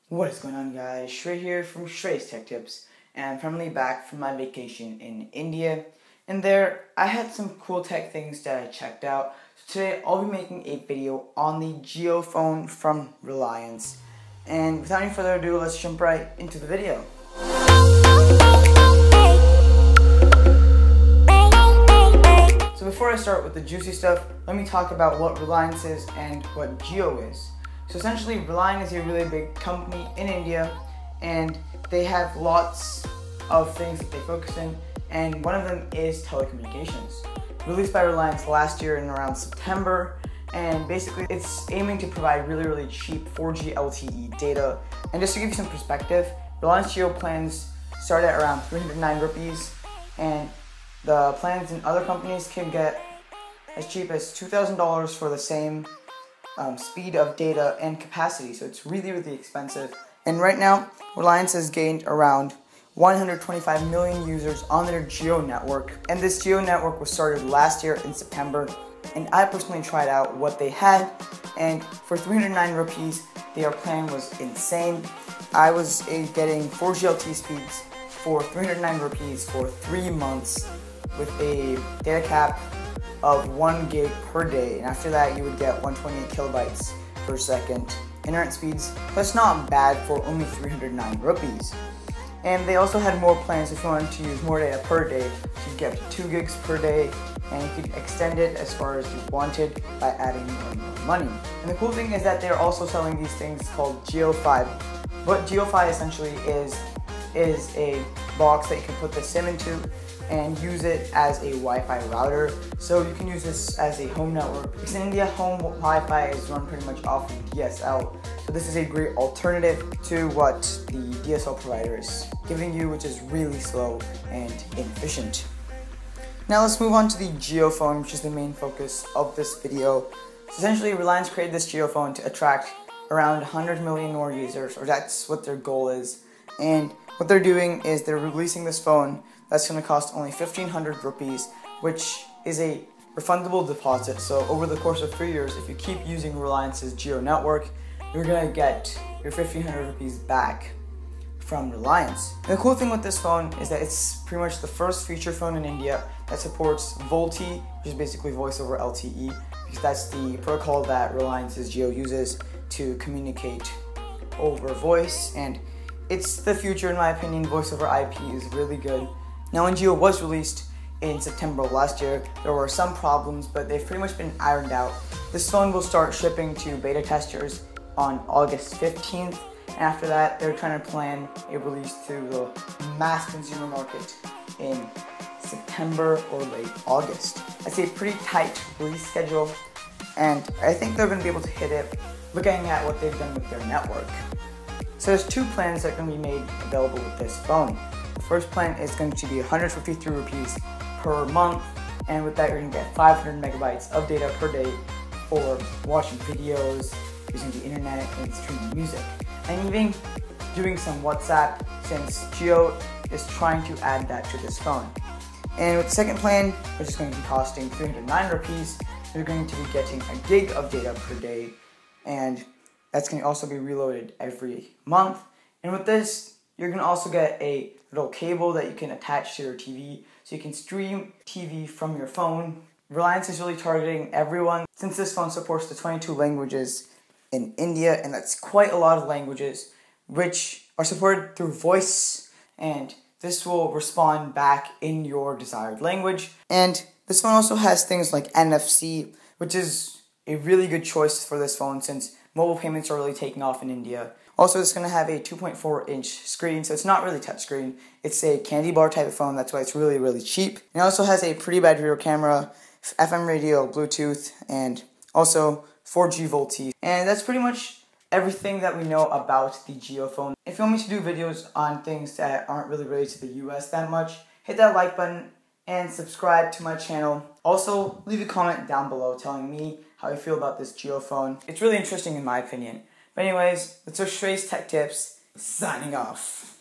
What is going on, guys? Shrey here from Shrey's Tech Tips, and I'm finally back from my vacation in India. And there, I had some cool tech things that I checked out. So today, I'll be making a video on the Jio phone from Reliance. And without any further ado, let's jump right into the video. So before I start with the juicy stuff, let me talk about what Reliance is and what Jio is. So essentially, Reliance is a really big company in India, and they have lots of things that they focus in, and one of them is telecommunications. Released by Reliance last year in around September, and basically it's aiming to provide really cheap 4G LTE data. And just to give you some perspective, Reliance Jio plans start at around 309 rupees, and the plans in other companies can get as cheap as $2,000 for the same speed of data and capacity, so it's really expensive. And right now, Reliance has gained around 125 million users on their Jio network, and this Jio network was started last year in September, and I personally tried out what they had, and for 309 rupees, their plan was insane. I was getting 4G LTE speeds for 309 rupees for 3 months with a data cap of 1 gig per day, and after that you would get 128 kilobytes per second internet speeds. That's not bad for only 309 rupees. And they also had more plans if you wanted to use more data per day. So you get 2 gigs per day, and you could extend it as far as you wanted by adding more and more money. And the cool thing is that they're also selling these things called jiophone. What jiophone essentially is a box that you can put the SIM into and use it as a Wi-Fi router. So you can use this as a home network. Because in India, home Wi-Fi is run pretty much off of DSL. So this is a great alternative to what the DSL provider is giving you, which is really slow and inefficient. Now let's move on to the Jio phone, which is the main focus of this video. So essentially, Reliance created this Jio phone to attract around 100 million more users, or that's what their goal is. And what they're doing is they're releasing this phone that's going to cost only 1,500 rupees, which is a refundable deposit. So over the course of 3 years, if you keep using Reliance's Jio network, you're going to get your 1,500 rupees back from Reliance. And the cool thing with this phone is that it's pretty much the first feature phone in India that supports VoLTE, which is basically voice over LTE, because that's the protocol that Reliance's Jio uses to communicate over voice, and it's the future in my opinion. Voice over IP is really good. Now, when Jio was released in September of last year, there were some problems, but they've pretty much been ironed out. This phone will start shipping to beta testers on August 15th, and after that, they're trying to plan a release to the mass consumer market in September or late August. That's a pretty tight release schedule, and I think they're going to be able to hit it looking at what they've done with their network. So there's 2 plans that are going to be made available with this phone. The first plan is going to be 153 rupees per month, and with that you're going to get 500 megabytes of data per day for watching videos, using the internet, and streaming music, and even doing some WhatsApp, since Jio is trying to add that to this phone. And with the second plan, which is going to be costing 309 rupees, you're going to be getting a gig of data per day, and that's going to also be reloaded every month. And with this, you're going to also get a little cable that you can attach to your TV, so you can stream TV from your phone. Reliance is really targeting everyone, since this phone supports the 22 languages in India, and that's quite a lot of languages, which are supported through voice, and this will respond back in your desired language. And this phone also has things like NFC, which is a really good choice for this phone, since mobile payments are really taking off in India. Also, it's going to have a 2.4-inch screen, so it's not really touchscreen. It's a candy bar type of phone, that's why it's really cheap. And it also has a pretty bad rear camera, FM radio, Bluetooth, and also 4G VoLTE. And that's pretty much everything that we know about the Jio phone. If you want me to do videos on things that aren't really related to the US that much, hit that like button and subscribe to my channel. Also, leave a comment down below telling me how you feel about this Jio phone. It's really interesting in my opinion. But anyways, that's our Shrey's Tech Tips, signing off.